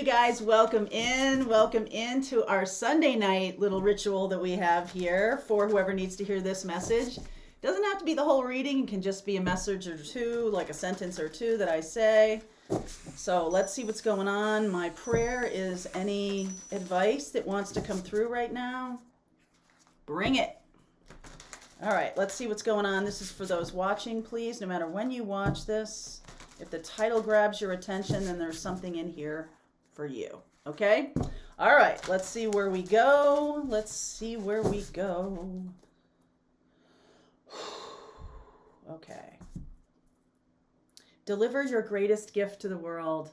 guys. Welcome in. Welcome into our Sunday night little ritual that we have here for whoever needs to hear this message. Doesn't have to be the whole reading. It can just be a message or two, like a sentence or two that I say. So let's see what's going on. My prayer is any advice that wants to come through right now, bring it. All right, let's see what's going on. This is for those watching, please, no matter when you watch this. If the title grabs your attention, then there's something in here for you, okay? All right, let's see where we go. Let's see where we go. Okay. Deliver your greatest gift to the world.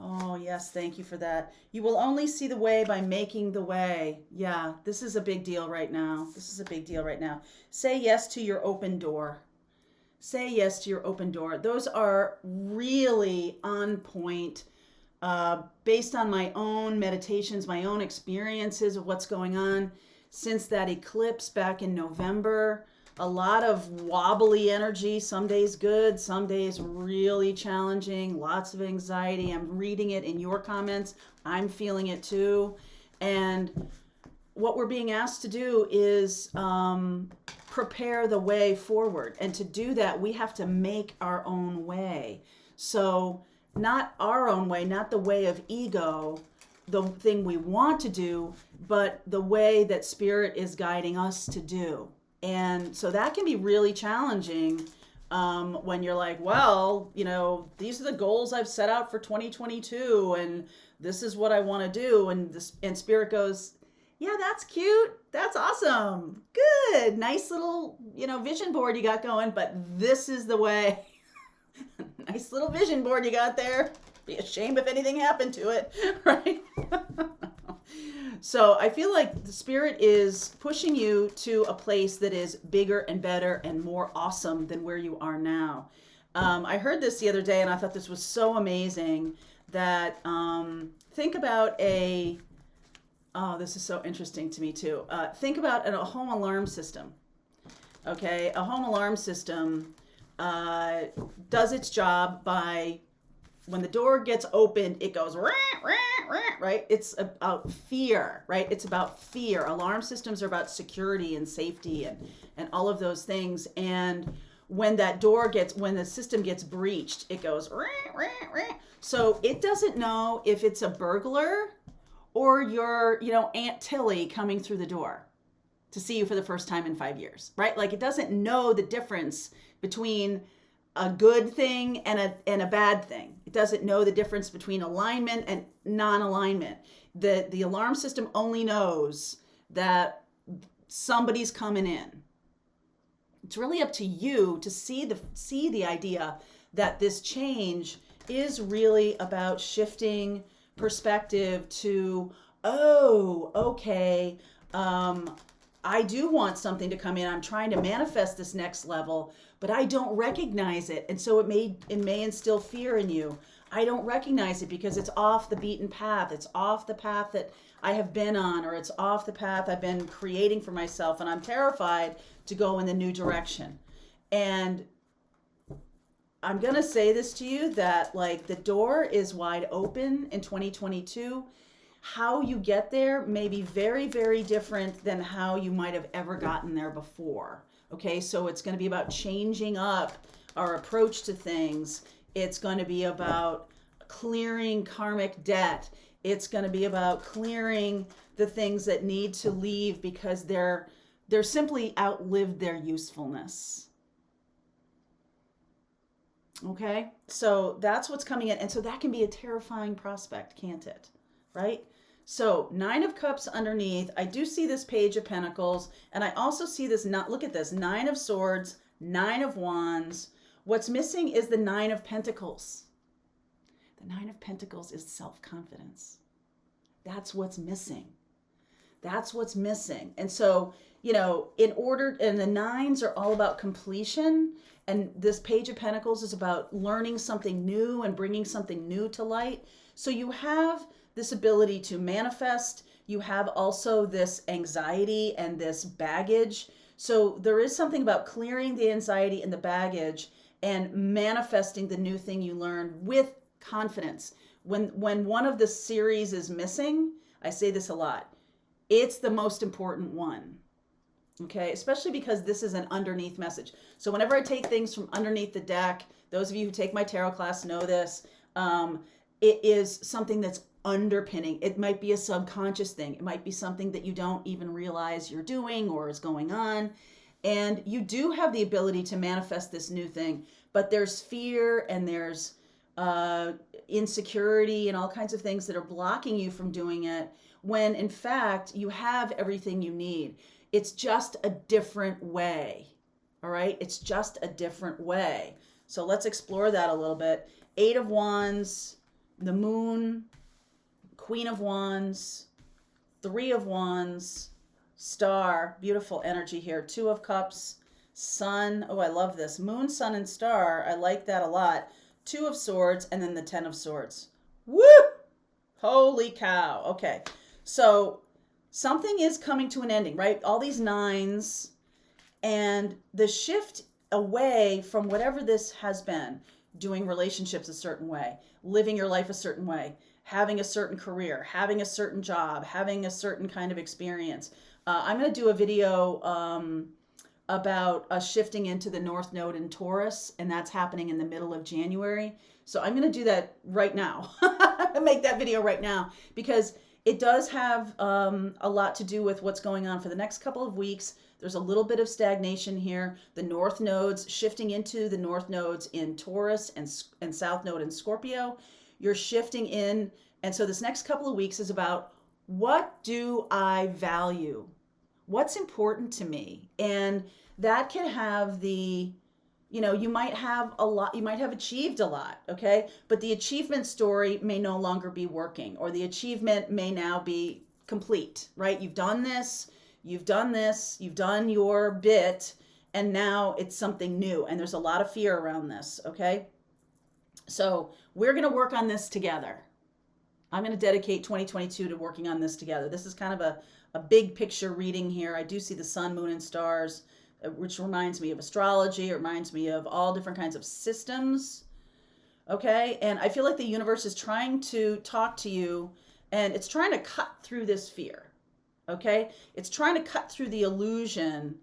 Oh, yes, thank you for that. You will only see the way by making the way. Yeah, this is a big deal right now. This is a big deal right now. Say yes to your open door. Say yes to your open door. Those are really on point, based on my own meditations, my own experiences of what's going on since that eclipse back in November. A lot of wobbly energy, some days good, some days really challenging, lots of anxiety. I'm reading it in your comments. I'm feeling it too. And what we're being asked to do is prepare the way forward. And to do that, we have to make our own way. So not our own way, not the way of ego, the thing we want to do, but the way that Spirit is guiding us to do. And so that can be really challenging when you're like, well, you know, these are the goals I've set out for 2022, and this is what I want to do. And Spirit goes, yeah, that's cute. That's awesome. Good. Nice little, vision board you got going, but this is the way. Nice little vision board you got there. Be a shame if anything happened to it, right? So I feel like the Spirit is pushing you to a place that is bigger and better and more awesome than where you are now. I heard this the other day and I thought this was so amazing that think about this is so interesting to me too. Think about a home alarm system. Okay, a home alarm system does its job by when the door gets opened, it goes, rah, rah, rah, right? It's about fear, right? It's about fear. Alarm systems are about security and safety and all of those things. And when the system gets breached, it goes, rah, rah, rah. So it doesn't know if it's a burglar or your, Aunt Tilly coming through the door to see you for the first time in 5 years, right? Like it doesn't know the difference between a good thing and a bad thing. It doesn't know the difference between alignment and non-alignment. The alarm system only knows that somebody's coming in. It's really up to you to see the idea that this change is really about shifting perspective to, oh, okay, I do want something to come in. I'm trying to manifest this next level, but I don't recognize it. And so it may instill fear in you. I don't recognize it because it's off the beaten path. It's off the path that I have been on, or it's off the path I've been creating for myself. And I'm terrified to go in the new direction. And I'm going to say this to you that like the door is wide open in 2022. How you get there may be very, very different than how you might have ever gotten there before. Okay, so it's going to be about changing up our approach to things. It's going to be about clearing karmic debt. It's going to be about clearing the things that need to leave because they're simply outlived their usefulness. Okay, so that's what's coming in. And so that can be a terrifying prospect, can't it? Right? So 9 of Cups underneath. I do see this Page of Pentacles. And I also see this, look at this, 9 of Swords, 9 of Wands. What's missing is the 9 of Pentacles. The 9 of Pentacles is self-confidence. That's what's missing. That's what's missing. And so, and the 9s are all about completion. And this Page of Pentacles is about learning something new and bringing something new to light. So you have this ability to manifest. You have also this anxiety and this baggage. So there is something about clearing the anxiety and the baggage and manifesting the new thing you learned with confidence, When one of the series is missing, I say this a lot, it's the most important one. Okay, especially because this is an underneath message. So whenever I take things from underneath the deck, those of you who take my tarot class know this, it is something that's underpinning. It might be a subconscious thing. It might be something that you don't even realize you're doing or is going on. And you do have the ability to manifest this new thing, but there's fear and there's insecurity and all kinds of things that are blocking you from doing it, when in fact you have everything you need. It's just a different way. All right? It's just a different way. So let's explore that a little bit. 8 of Wands, the Moon, Queen of Wands, 3 of Wands, Star, beautiful energy here. 2 of Cups, Sun. Oh, I love this. Moon, Sun, and Star. I like that a lot. 2 of Swords, and then the 10 of Swords. Woo! Holy cow. Okay. So something is coming to an ending, right? All these nines, and the shift away from whatever this has been, doing relationships a certain way, living your life a certain way, having a certain career, having a certain job, having a certain kind of experience. I'm going to do a video about shifting into the North Node in Taurus, and that's happening in the middle of January. So I'm going to do that right now. I'm going to make that video right now because it does have a lot to do with what's going on for the next couple of weeks. There's a little bit of stagnation here. The North Nodes, shifting into the North Nodes in Taurus and South Node in Scorpio. You're shifting in. And so this next couple of weeks is about, what do I value? What's important to me? And that can have the, you might have a lot, you might have achieved a lot, okay? But the achievement story may no longer be working, or the achievement may now be complete, right? You've done this, you've done your bit, and now it's something new. And there's a lot of fear around this, okay? So we're going to work on this together. I'm going to dedicate 2022 to working on this together. This is kind of a big picture reading here. I do see the sun, moon, and stars, which reminds me of astrology. It reminds me of all different kinds of systems. Okay. And I feel like the universe is trying to talk to you, and it's trying to cut through this fear. Okay. It's trying to cut through the illusion.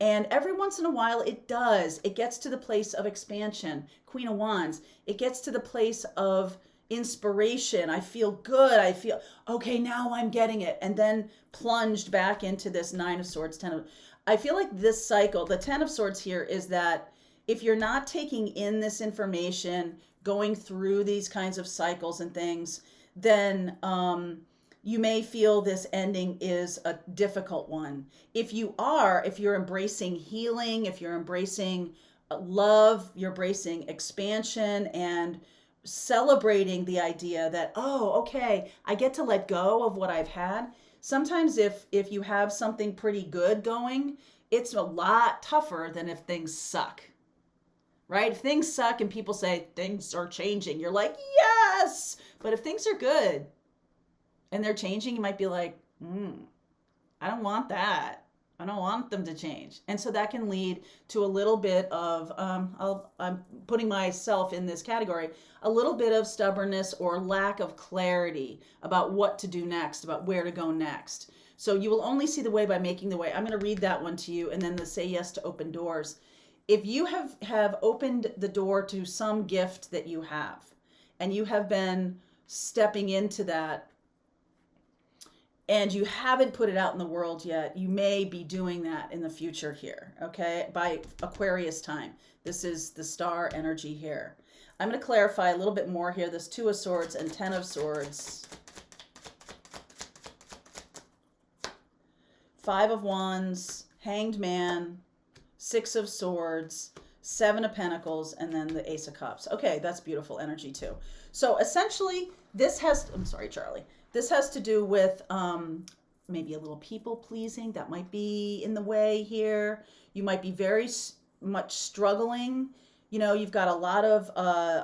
And every once in a while it does. It gets to the place of expansion. Queen of Wands. It gets to the place of inspiration. I feel good. I feel, okay, now I'm getting it. And then plunged back into this 9 of Swords, 10 of, I feel like this cycle, the 10 of Swords here, is that if you're not taking in this information, going through these kinds of cycles and things, then you may feel this ending is a difficult one. If you're embracing healing, if you're embracing love, you're embracing expansion and celebrating the idea that, oh, okay, I get to let go of what I've had. Sometimes if you have something pretty good going, it's a lot tougher than if things suck, right? If things suck and people say things are changing, you're like, yes. But if things are good and they're changing, you might be like, I don't want that. I don't want them to change. And so that can lead to a little bit of, I'm putting myself in this category, a little bit of stubbornness or lack of clarity about what to do next, about where to go next. So you will only see the way by making the way. I'm going to read that one to you, and then the say yes to open doors. If you have opened the door to some gift that you have, and you have been stepping into that, and you haven't put it out in the world yet, you may be doing that in the future here, okay? By Aquarius time. This is the star energy here. I'm going to clarify a little bit more here. This 2 of Swords and 10 of Swords. 5 of Wands, Hanged Man, 6 of Swords, 7 of Pentacles, and then the Ace of Cups. Okay, that's beautiful energy too. So essentially, this has, I'm sorry, Charlie. This has to do with maybe a little people pleasing that might be in the way here. You might be very much struggling. You've got a lot of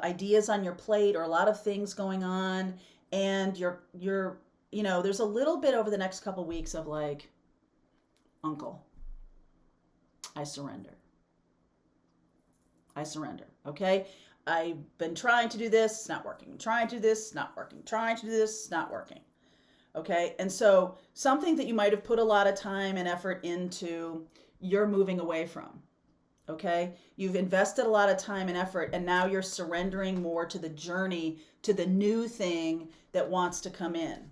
ideas on your plate or a lot of things going on, and you're there's a little bit over the next couple weeks of like, uncle, I surrender. Okay? I've been trying to do this, it's not working. Trying to do this, not working. Trying to do this, not working. Okay? And so something that you might have put a lot of time and effort into, you're moving away from. Okay? You've invested a lot of time and effort, and now you're surrendering more to the journey, to the new thing that wants to come in.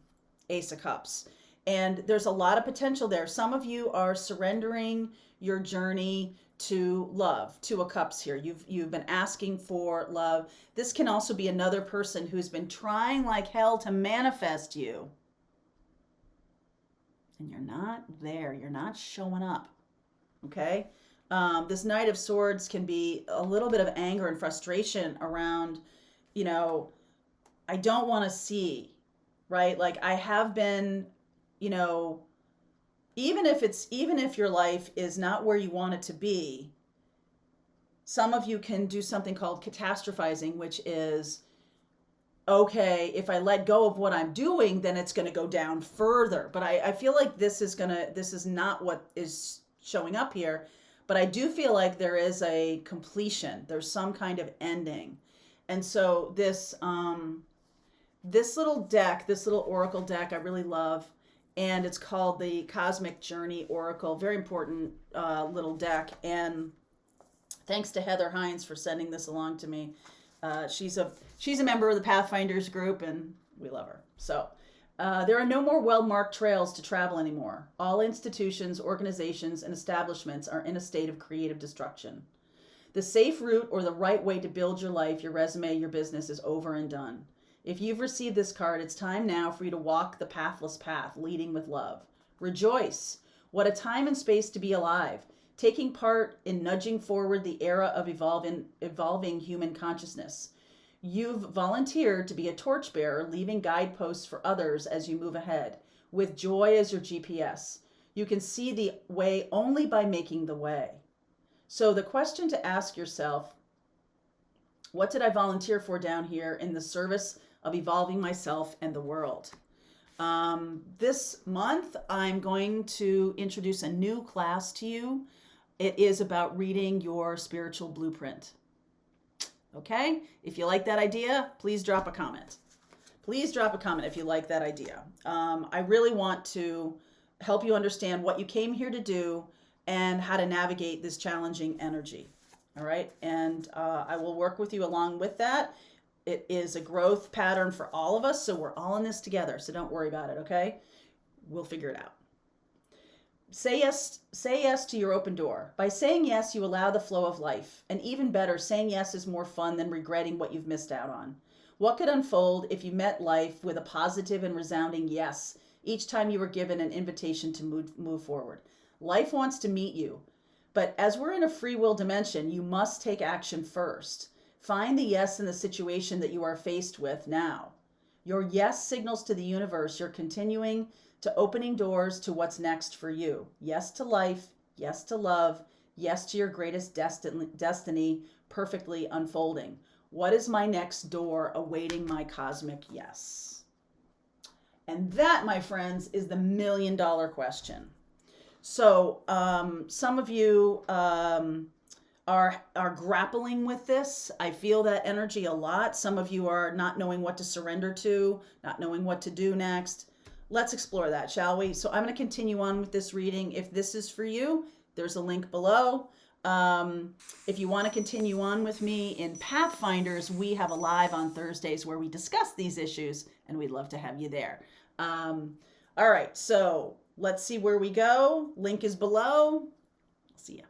Ace of Cups. And there's a lot of potential there. Some of you are surrendering your journey to love, to a cups here. You've been asking for love. This can also be another person who's been trying like hell to manifest you. And you're not there. You're not showing up. Okay? This Knight of Swords can be a little bit of anger and frustration around, I don't want to see, right? Like I have been, even if your life is not where you want it to be, some of you can do something called catastrophizing, which is, okay, if I let go of what I'm doing, then it's going to go down further. But I feel like this is not what is showing up here. But I do feel like there is a completion. There's some kind of ending. And so this little deck, this little oracle deck, I really love. And it's called the Cosmic Journey Oracle. Very important little deck. And thanks to Heather Hines for sending this along to me. She's a member of the Pathfinders group, and we love her. So there are no more well-marked trails to travel anymore. All institutions, organizations, and establishments are in a state of creative destruction. The safe route or the right way to build your life, your resume, your business is over and done. If you've received this card, it's time now for you to walk the pathless path, leading with love. Rejoice. What a time and space to be alive, taking part in nudging forward the era of evolving human consciousness. You've volunteered to be a torchbearer, leaving guideposts for others as you move ahead, with joy as your GPS. You can see the way only by making the way. So the question to ask yourself, what did I volunteer for down here in the service of evolving myself and the world? This month, I'm going to introduce a new class to you. It is about reading your spiritual blueprint. Okay? If you like that idea, please drop a comment. Please drop a comment if you like that idea. I really want to help you understand what you came here to do and how to navigate this challenging energy. All right? And I will work with you along with that. It is a growth pattern for all of us, so we're all in this together. So don't worry about it, okay? We'll figure it out. Say yes to your open door. By saying yes, you allow the flow of life. And even better, saying yes is more fun than regretting what you've missed out on. What could unfold if you met life with a positive and resounding yes each time you were given an invitation to move forward? Life wants to meet you. But as we're in a free will dimension, you must take action first. Find the yes in the situation that you are faced with now. Your yes signals to the universe you're continuing to opening doors to what's next for you. Yes to life, yes to love, yes to your greatest destiny perfectly unfolding. What is my next door awaiting my cosmic yes? And that, my friends, is the $1 million question. So some of you are grappling with this. I feel that energy a lot. Some of you are not knowing what to surrender to, not knowing what to do next. Let's explore that, shall we? So I'm going to continue on with this reading. If this is for you, there's a link below. If you want to continue on with me in Pathfinders, we have a live on Thursdays where we discuss these issues, and we'd love to have you there. All right, so let's see where we go. Link is below. See ya.